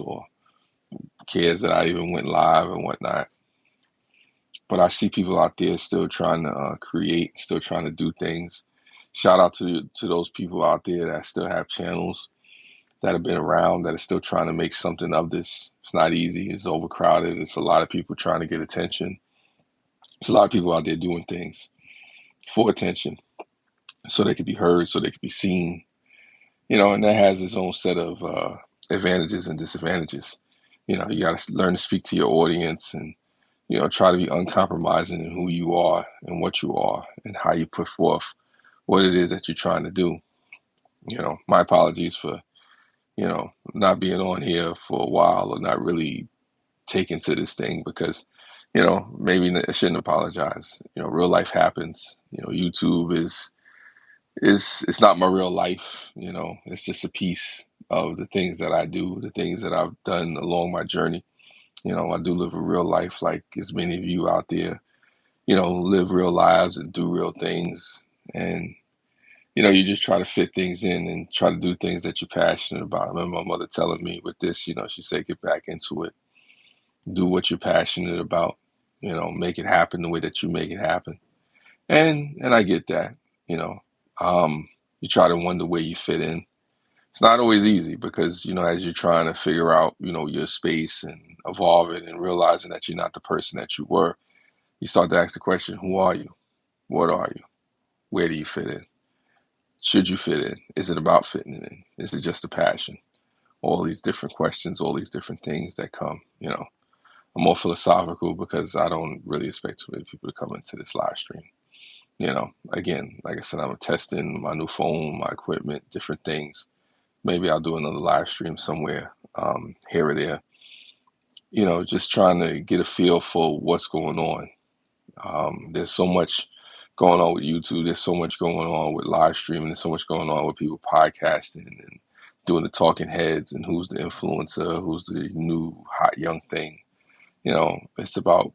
or cares that I even went live and whatnot. But I see people out there still trying to create, still trying to do things. Shout out to those people out there that still have channels that have been around that are still trying to make something of this. It's not easy. It's overcrowded. It's a lot of people trying to get attention. There's a lot of people out there doing things for attention, so they could be heard, so they could be seen. And that has its own set of advantages and disadvantages. You got to learn to speak to your audience and try to be uncompromising in who you are and what you are and how you put forth what it is that you're trying to do. My apologies for not being on here for a while or not really taking to this thing because maybe I shouldn't apologize. Real life happens. YouTube is it's not my real life. It's just a piece of the things that I do, the things that I've done along my journey. I do live a real life like as many of you out there, live real lives and do real things. And, you just try to fit things in and try to do things that you're passionate about. I remember my mother telling me with this, she said, get back into it, do what you're passionate about, make it happen the way that you make it happen. And I get that, you know, you try to wonder where you fit in. It's not always easy because, as you're trying to figure out, your space and evolving and realizing that you're not the person that you were, you start to ask the question, who are you? What are you? Where do you fit in? Should you fit in? Is it about fitting in? Is it just a passion? All these different questions, all these different things that come. I'm more philosophical because I don't really expect too many people to come into this live stream. Again, like I said, I'm testing my new phone, my equipment, different things. Maybe I'll do another live stream somewhere, here or there. Just trying to get a feel for what's going on. There's so much going on with YouTube. There's so much going on with live streaming. There's so much going on with people podcasting and doing the talking heads and who's the influencer, who's the new hot young thing. It's about,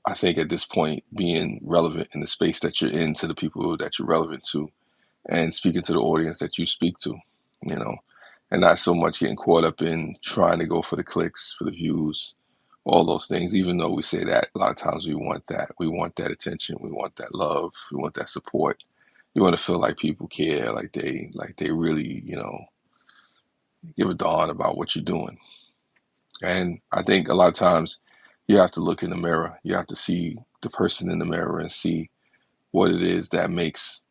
I think at this point, being relevant in the space that you're in to the people that you're relevant to and speaking to the audience that you speak to, you know, and not so much getting caught up in trying to go for the clicks, for the views, all those things, even though we say that a lot of times we want that. We want that attention, we want that love, we want that support. You want to feel like people care, like they really, give a darn about what you're doing. And I think a lot of times you have to look in the mirror. You have to see the person in the mirror and see what it is that makes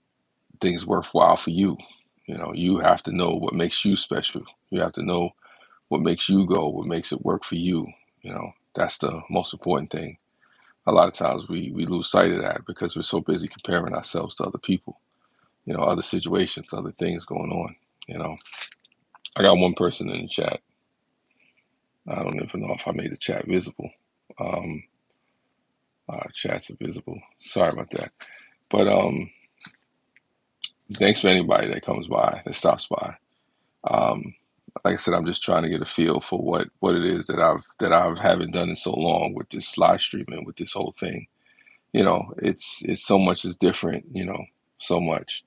things worthwhile for you. You have to know what makes you special. You have to know what makes you go, what makes it work for you. That's the most important thing. A lot of times we lose sight of that because we're so busy comparing ourselves to other people, other situations, other things going on. You know, I got one person in the chat. I don't even know if I made the chat visible. Um, chats are visible. Sorry about that. But thanks for anybody that comes by, that stops by. Um, like I said, I'm just trying to get a feel for what it is that I haven't done in so long with this live streaming, with this whole thing. It's so much is different. So much.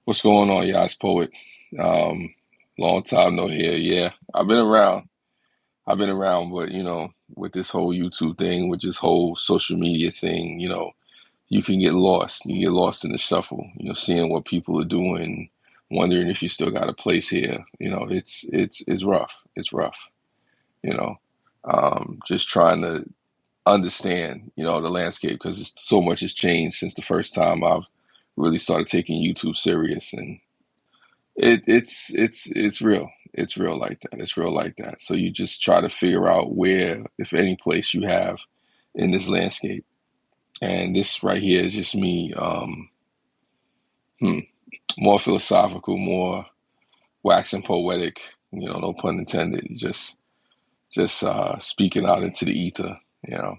What's going on, Yas Poet? Um, Long time no here. Yeah, I've been around. I've been around, but with this whole YouTube thing, with this whole social media thing, you can get lost. You get lost in the shuffle, seeing what people are doing, wondering if you still got a place here. It's rough. It's rough, you know. Just trying to understand, the landscape because so much has changed since the first time I've really started taking YouTube serious, and it's real. It's real like that. It's real like that. So you just try to figure out where, if any place you have in this landscape. And this right here is just me, hmm, more philosophical, more waxing poetic, no pun intended, just speaking out into the ether,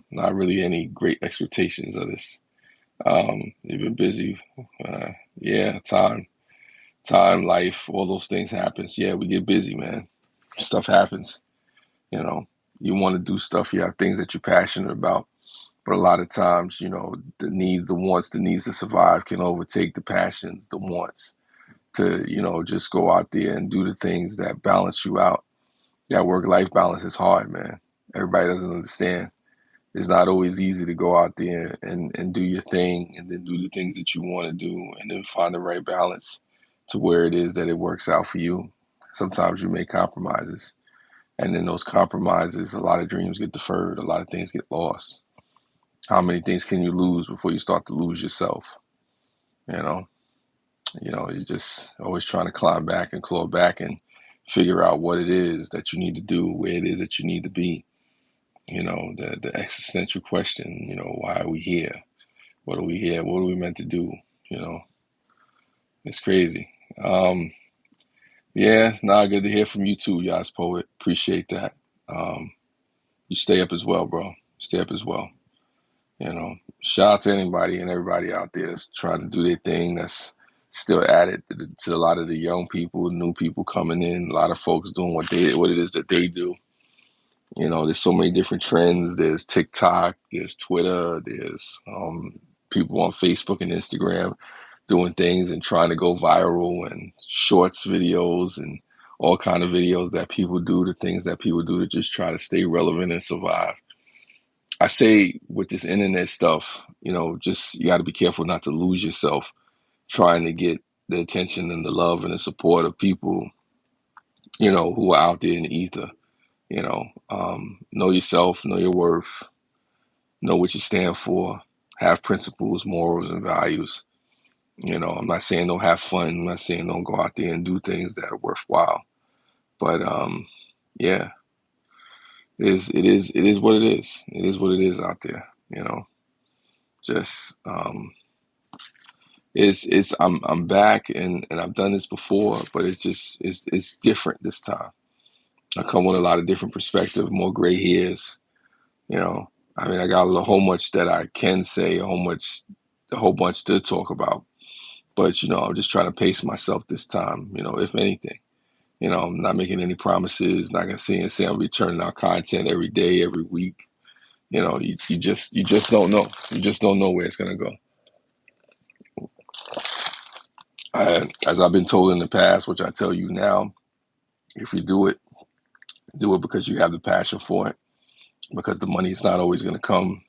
not really any great expectations of this. You've been busy. Yeah, time, life, all those things happens. Yeah, we get busy, man. Stuff happens, you know. You want to do stuff, you have things that you're passionate about. But a lot of times, the needs, the wants, the needs to survive can overtake the passions, the wants to, just go out there and do the things that balance you out. That work-life balance is hard, man. Everybody doesn't understand. It's not always easy to go out there and do your thing and then do the things that you want to do and then find the right balance to where it is that it works out for you. Sometimes you make compromises. And then those compromises, a lot of dreams get deferred, a lot of things get lost. How many things can you lose before you start to lose yourself? You know, you're just always trying to climb back and claw back and figure out what it is that you need to do, where it is that you need to be. The existential question, why are we here? What are we here? What are we meant to do? You know, it's crazy. Yeah, good to hear from you too, Yas Poet. Appreciate that. Um, you stay up as well, bro. Stay up as well. Shout out to anybody and everybody out there that's trying to do their thing. That's still added to a lot of the young people, new people coming in. A lot of folks doing what it is that they do. There's so many different trends. There's TikTok, there's Twitter, there's people on Facebook and Instagram doing things and trying to go viral and shorts videos and all kind of videos that people do, the things that people do to just try to stay relevant and survive. I say with this internet stuff, just you got to be careful not to lose yourself trying to get the attention and the love and the support of people, who are out there in the ether. Know yourself, know your worth, know what you stand for, have principles, morals, and values. I'm not saying don't have fun. I'm not saying don't go out there and do things that are worthwhile. But yeah, it is what it is. It is what it is out there. Just it's I'm back and I've done this before, but it's different this time. I come with a lot of different perspective, more gray hairs. You know, I mean, I got a whole much that I can say, a whole bunch to talk about. But I'm just trying to pace myself this time. If anything, I'm not making any promises. Not gonna say I'm be turning out content every day, every week. You just don't know. You just don't know where it's gonna go. As I've been told in the past, which I tell you now, if you do it because you have the passion for it. Because the money is not always gonna come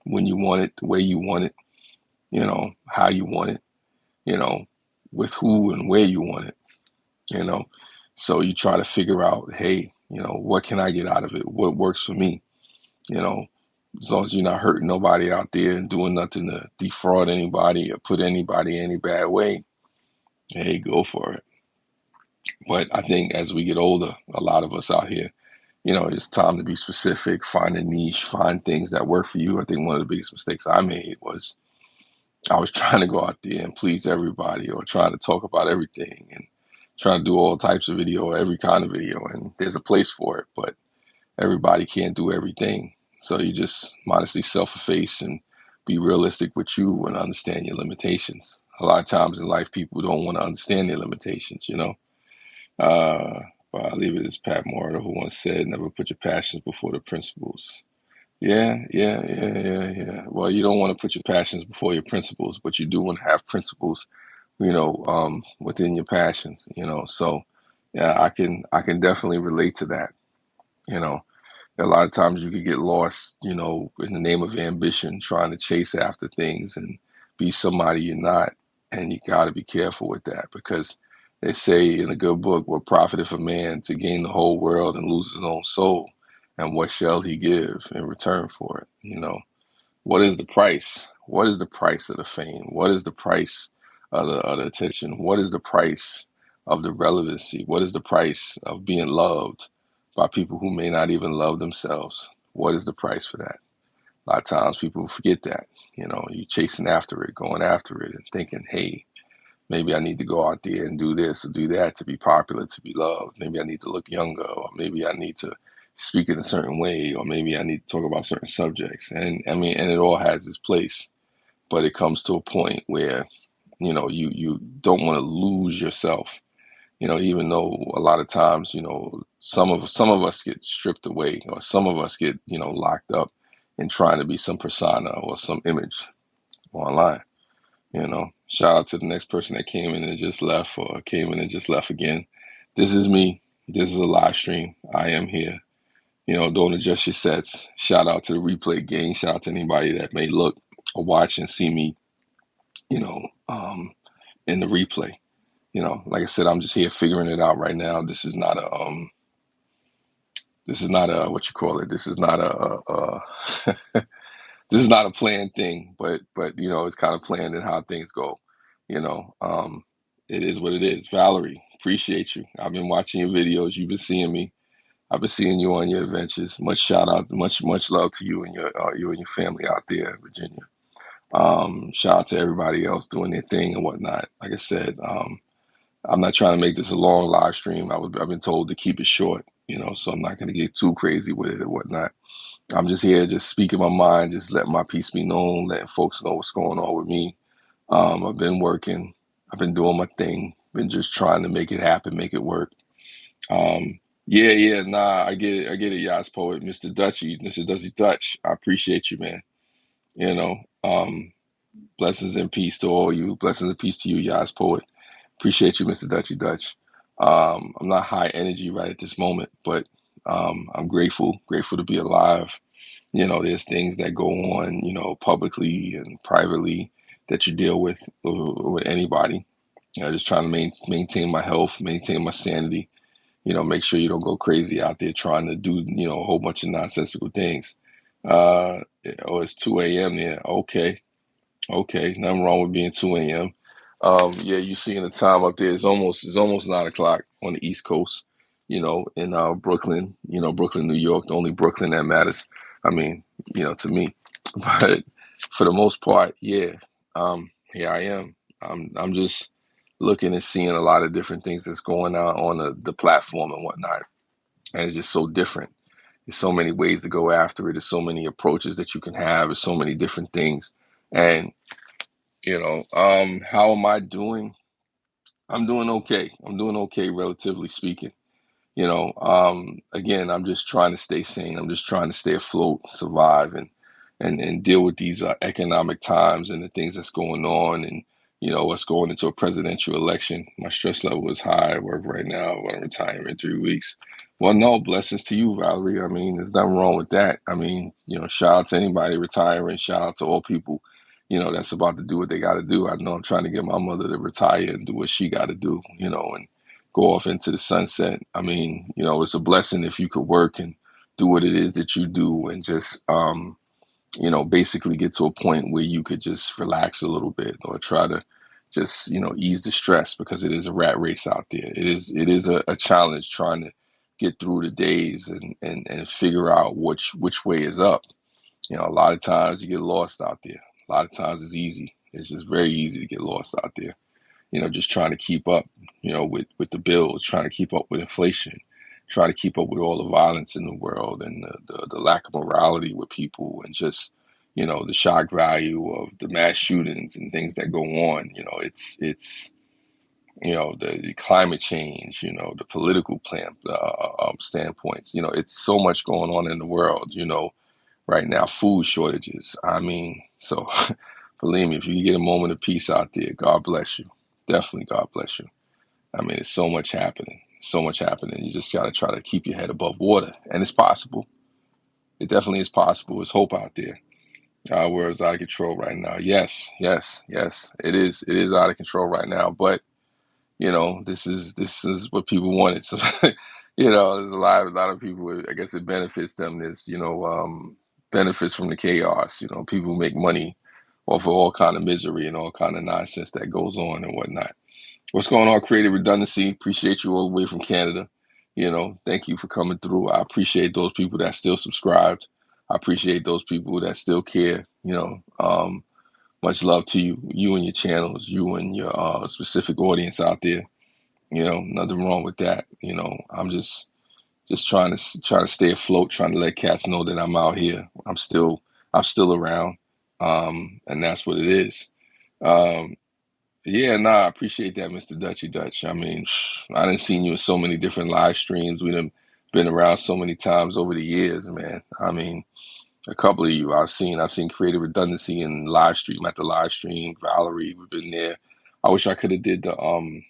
when you want it, the way you want it. How you want it. You know, with who and where you want it. you know. So you try to figure out, hey, what can I get out of it? What works for me? You know, as long as you're not hurting nobody out there and doing nothing to defraud anybody or put anybody any bad way, hey, go for it. But I think as we get older, a lot of us out here, it's time to be specific, find a niche, find things that work for you. I think one of the biggest mistakes I made was I was trying to go out there and please everybody or trying to talk about everything and trying to do all types of video, every kind of video. And there's a place for it, but everybody can't do everything. So you just modestly self-efface and be realistic with you and understand your limitations. A lot of times in life, people don't want to understand their limitations. Uh, but I leave it as Pat Morita, who once said, never put your passions before the principles. Yeah. Well, you don't want to put your passions before your principles, but you do want to have principles, within your passions. So yeah, I can definitely relate to that. You know, a lot of times you could get lost, in the name of ambition, trying to chase after things and be somebody you're not. And you got to be careful with that because they say in a good book, what profiteth a man to gain the whole world and lose his own soul? And what shall he give in return for it? What is the price? What is the price of the fame? What is the price of the attention? What is the price of the relevancy? What is the price of being loved by people who may not even love themselves? What is the price for that? A lot of times people forget that. You chasing after it, going after it, and thinking, hey, maybe I need to go out there and do this or do that to be popular, to be loved. Maybe I need to look younger, or maybe I need to speak in a certain way, or maybe I need to talk about certain subjects. And I mean, and it all has its place, but it comes to a point where, you don't want to lose yourself. Even though a lot of times, some of us get stripped away, or some of us get, locked up in trying to be some persona or some image online. Shout out to the next person that came in and just left or came in and just left again. This is me. This is a live stream. I am here. Don't adjust your sets. Shout out to the replay gang. Shout out to anybody that may look or watch and see me, you know, um, in the replay. Like I said, I'm just here figuring it out right now. This is not a what you call it. This is not this is not a planned thing, but it's kind of planned in how things go. You know, um, it is what it is. Valerie, appreciate you. I've been watching your videos. You've been seeing me. I've been seeing you on your adventures. Much shout out, much love to you and your family out there in Virginia. Shout out to everybody else doing their thing and whatnot. Like I said, I'm not trying to make this a long live stream. I've been told to keep it short, so I'm not going to get too crazy with it and whatnot. I'm just here, just speaking my mind, just letting my piece be known, letting folks know what's going on with me. I've been working, I've been doing my thing, been just trying to make it happen, make it work. Yeah, nah, I get it, Yas Poet, Mr. Dutchy Dutch. I appreciate you, man. You know, um, blessings and peace to all you. Blessings and peace to you, Yas Poet. Appreciate you, Mr. Dutchy Dutch. I'm not high energy right at this moment, but I'm grateful to be alive. There's things that go on, publicly and privately that you deal with anybody. Just trying to maintain my health, maintain my sanity. Make sure you don't go crazy out there trying to do, a whole bunch of nonsensical things. Oh, it's 2 a.m. there. Okay, nothing wrong with being 2 a.m. Yeah, you seeing the time up there. It's almost 9 o'clock on the East Coast. In Brooklyn. Brooklyn, New York. The only Brooklyn that matters. I mean, to me. But for the most part, yeah. Here I am. I'm just looking and seeing a lot of different things that's going on the platform and whatnot, and it's just so different. There's so many ways to go after it. There's so many approaches that you can have. There's so many different things, and how am I doing? I'm doing okay. I'm doing okay, relatively speaking. Again, I'm just trying to stay sane. I'm just trying to stay afloat, survive, and deal with these economic times and the things that's going on, and what's going into a presidential election. My stress level is high at work right now. I want to retire in 3 weeks. Well, no, blessings to you, Valerie. I mean, there's nothing wrong with that. I mean, shout out to anybody retiring. Shout out to all people, that's about to do what they got to do. I know I'm trying to get my mother to retire and do what she got to do, and go off into the sunset. I mean, it's a blessing if you could work and do what it is that you do and just, basically get to a point where you could just relax a little bit or try to just, ease the stress because it is a rat race out there. It is a challenge trying to get through the days and figure out which way is up. A lot of times you get lost out there. A lot of times it's easy. It's just very easy to get lost out there, just trying to keep up, with the bills, trying to keep up with inflation, trying to keep up with all the violence in the world and the lack of morality with people and just, the shock value of the mass shootings and things that go on. It's the climate change, the political plan standpoints. It's so much going on in the world. Right now, food shortages. I mean, so believe me, if you can get a moment of peace out there, God bless you. Definitely, God bless you. I mean, it's so much happening. So much happening. You just got to try to keep your head above water. And it's possible. It definitely is possible. There's hope out there. Where it's out of control right now. Yes. It is. It is out of control right now. But this is what people wanted. So there's a lot of people. I guess it benefits them. There's benefits from the chaos. People make money off of all kind of misery and all kind of nonsense that goes on and whatnot. What's going on, Creative Redundancy? Appreciate you all the way from Canada. Thank you for coming through. I appreciate those people that still subscribed. I appreciate those people that still care. Much love to you and your channels, you and your specific audience out there. Nothing wrong with that. I'm just trying to stay afloat, trying to let cats know that I'm out here. I'm still around, and that's what it is. Um, yeah, nah, I appreciate that, Mr. Dutchy Dutch. I mean, I done seen you in so many different live streams. We done been around so many times over the years, man. I mean, a couple of you I've seen Creative Redundancy in live stream at the live stream. Valerie, we've been there. I wish I could have did the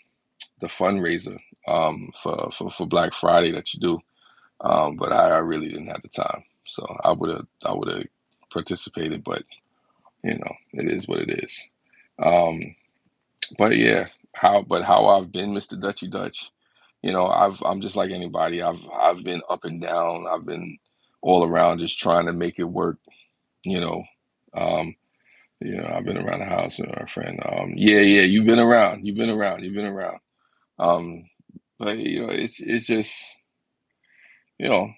fundraiser for Black Friday that you do. But I really didn't have the time, so I would have participated, but it is what it is. Um, but yeah, how I've been, Mr. Dutchy Dutch. I'm just like anybody. I've been up and down. I've been all around just trying to make it work. You know, um, I've been around the house with my friend. Yeah, yeah, you've been around. You've been around. You've been around. Um, but it's just you know,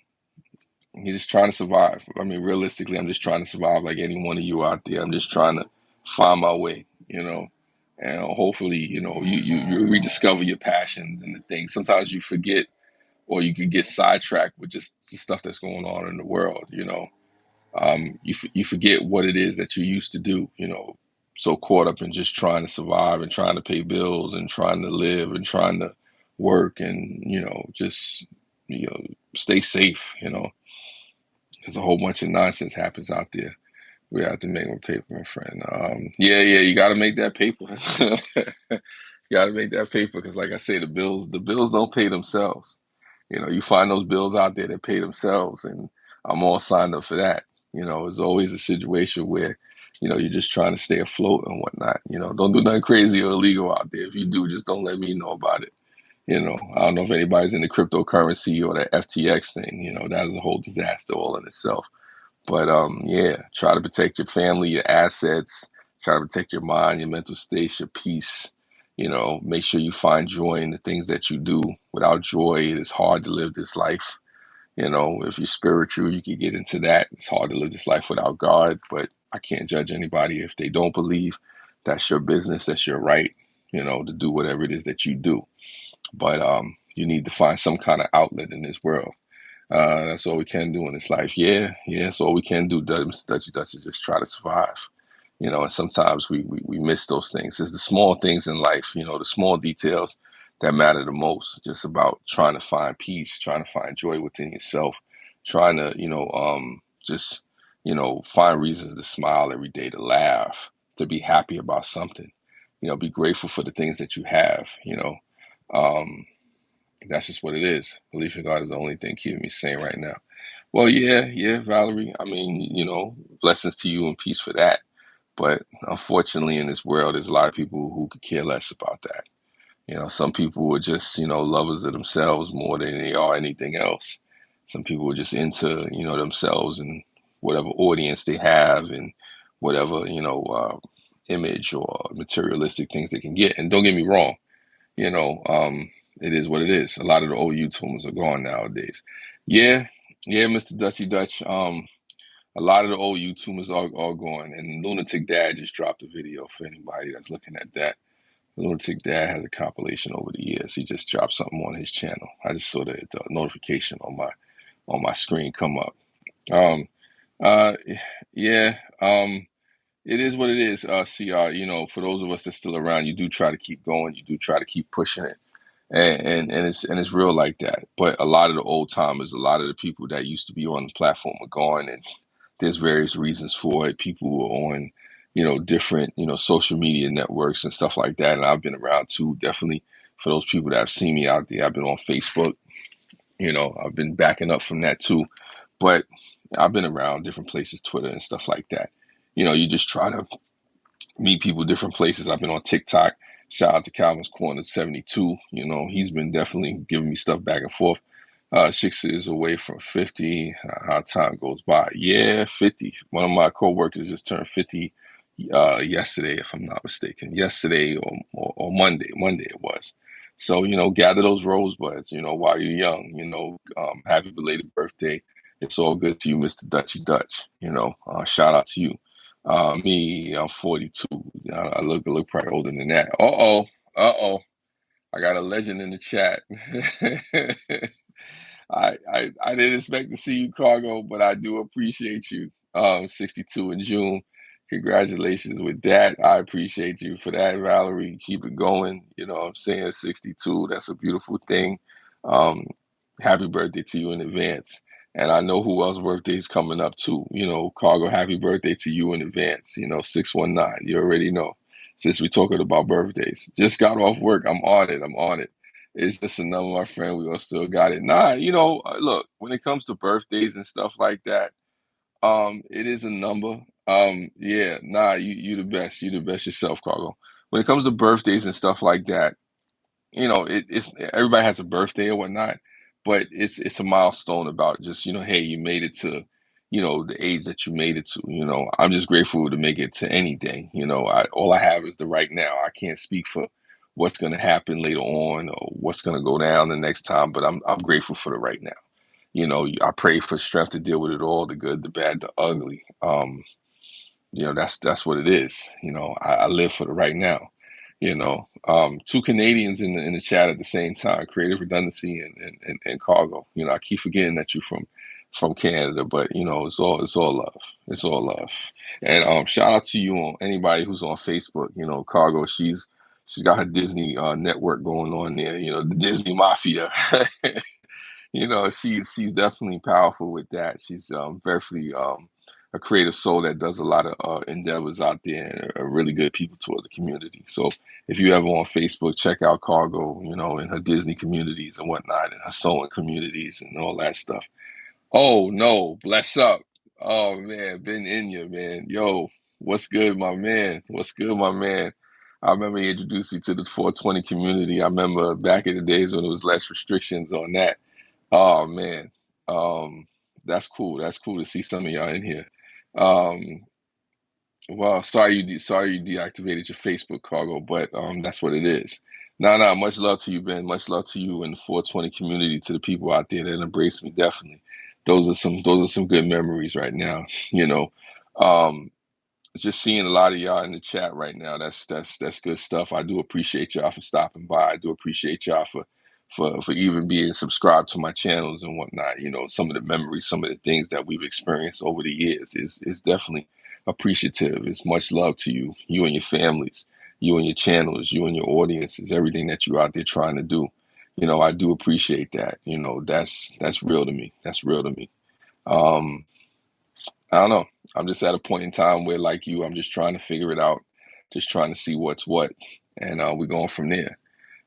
you're just trying to survive. I mean, realistically, I'm just trying to survive like any one of you out there. I'm just trying to find my way. And hopefully, you rediscover your passions and the things. Sometimes you forget, or you can get sidetracked with just the stuff that's going on in the world. You forget what it is that you used to do. So caught up in just trying to survive and trying to pay bills and trying to live and trying to work and just stay safe. There's a whole bunch of nonsense happens out there. We have to make more paper, my friend. Yeah, yeah, you got to make that paper. You got to make that paper because, like I say, the bills don't pay themselves. You find those bills out there that pay themselves, and I'm all signed up for that. It's always a situation where, you're just trying to stay afloat and whatnot. Don't do nothing crazy or illegal out there. If you do, just don't let me know about it. I don't know if anybody's in the cryptocurrency or the FTX thing. That is a whole disaster all in itself. But yeah, try to protect your family, your assets. Try to protect your mind, your mental state, your peace. Make sure you find joy in the things that you do. Without joy, it is hard to live this life. If you're spiritual, you can get into that. It's hard to live this life without God, but I can't judge anybody if they don't believe. That's your business. That's your right. To do whatever it is that you do. But you need to find some kind of outlet in this world. That's all we can do in this life. Yeah, yeah, that's all we can do, Mr. Dutchy Dutch, is just try to survive. And sometimes we miss those things. It's the small things in life, the small details that matter the most. Just about trying to find peace, trying to find joy within yourself, trying to, just, find reasons to smile every day, to laugh, to be happy about something. Be grateful for the things that you have. Um, that's just what it is. Belief in God is the only thing keeping me sane right now. Well, yeah, yeah, Valerie. I mean, blessings to you and peace for that. But unfortunately, in this world, there's a lot of people who could care less about that. Some people are just, lovers of themselves more than they are anything else. Some people are just into, themselves and whatever audience they have and whatever, image or materialistic things they can get. And don't get me wrong, you know, um, it is what it is. A lot of the old YouTubers are gone nowadays. Yeah, yeah, Mr. Dutchy Dutch. A lot of the old YouTubers are gone, and Lunatic Dad just dropped a video for anybody that's looking at that. Lunatic Dad has a compilation over the years. He just dropped something on his channel. I just saw the notification on my screen come up. Um, uh, yeah, it is what it is. CR, for those of us that's still around, you do try to keep going. You do try to keep pushing it and it's real like that. But a lot of the old timers, a lot of the people that used to be on the platform are gone, and there's various reasons for it. People who are on, different, social media networks and stuff like that. And I've been around too, definitely. For those people that have seen me out there, I've been on Facebook. I've been backing up from that too. But I've been around different places, Twitter and stuff like that. You just try to meet people different places. I've been on TikTok. Shout out to Calvin's Corner 72. He's been definitely giving me stuff back and forth. 6 years away from 50. How time goes by. Yeah, 50. One of my coworkers just turned 50 yesterday, if I'm not mistaken. Yesterday or Monday. Monday it was. So, gather those rosebuds, while you're young. Happy belated birthday. It's all good to you, Mr. Dutchy Dutch. Shout out to you. Me, I'm 42. I look probably older than that. Uh-oh. I got a legend in the chat. I didn't expect to see you, Cargo, but I do appreciate you. 62 in June. Congratulations with that. I appreciate you for that, Valerie. Keep it going. I'm saying 62. That's a beautiful thing. Um, Happy birthday to you in advance. And I know who else's birthday is coming up too. Cargo, happy birthday to you in advance. 619. You already know. Since we're talking about birthdays, just got off work. I'm on it. It's just a number, my friend. We all still got it. Nah, look, when it comes to birthdays and stuff like that, it is a number. Yeah, nah, you the best. You the best yourself, Cargo. When it comes to birthdays and stuff like that, it's everybody has a birthday or whatnot, but it's a milestone about just, hey, you made it to, the age that you made it to. I'm just grateful to make it to any day. All I have is the right now. I can't speak for what's going to happen later on or what's going to go down the next time, but I'm grateful for the right now. I pray for strength to deal with it all, the good, the bad, the ugly. That's what it is. I live for the right now. Two Canadians in the chat at the same time, creative redundancy and cargo. I keep forgetting that you're from Canada, but it's all love. It's all love. And shout out to you on anybody who's on Facebook. Cargo. She's got her Disney network going on there. The Disney Mafia. She's definitely powerful with that. She's very a creative soul that does a lot of endeavors out there and are really good people towards the community. So if you ever on Facebook, check out Cargo, in her Disney communities and whatnot, and her sewing communities and all that stuff. Oh no, bless up. Oh man, been in you, man. Yo, what's good, my man? What's good, my man? I remember he introduced me to the 420 community. I remember back in the days when there was less restrictions on that. Oh man, that's cool. That's cool to see some of y'all in here. Um, well, sorry you deactivated your Facebook, Cargo, but that's what it is. Nah, much love to you, Ben. Much love to you and the 420 community, to the people out there that embrace me. Definitely, those are some good memories right now. You know, um, just seeing a lot of y'all in the chat right now. That's good stuff. I do appreciate y'all for stopping by. I do appreciate y'all for even being subscribed to my channels and whatnot. Some of the memories, some of the things that we've experienced over the years is definitely appreciative. It's much love to you, you and your families, you and your channels, you and your audiences, everything that you're out there trying to do. I do appreciate that. That's real to me. That's real to me. Um, I don't know. I'm just at a point in time where, like you, I'm just trying to figure it out, just trying to see what's what, and we're going from there.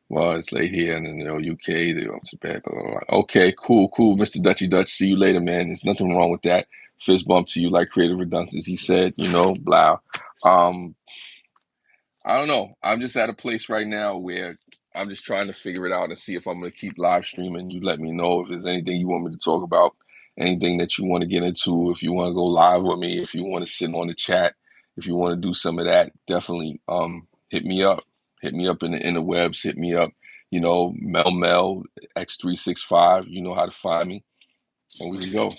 Well, it's late here in the UK. They go to bed. Blah, blah, blah. Okay, cool, Mr. Dutchy Dutch. See you later, man. There's nothing wrong with that. Fist bump to you, like creative redundancy. He said, blah. Um, I don't know. I'm just at a place right now where I'm just trying to figure it out and see if I'm going to keep live streaming. You let me know if there's anything you want me to talk about, anything that you want to get into, if you want to go live with me, if you want to sit on the chat, if you want to do some of that, definitely hit me up. Hit me up in the interwebs. Hit me up, Mel X365. You know how to find me. And we can go.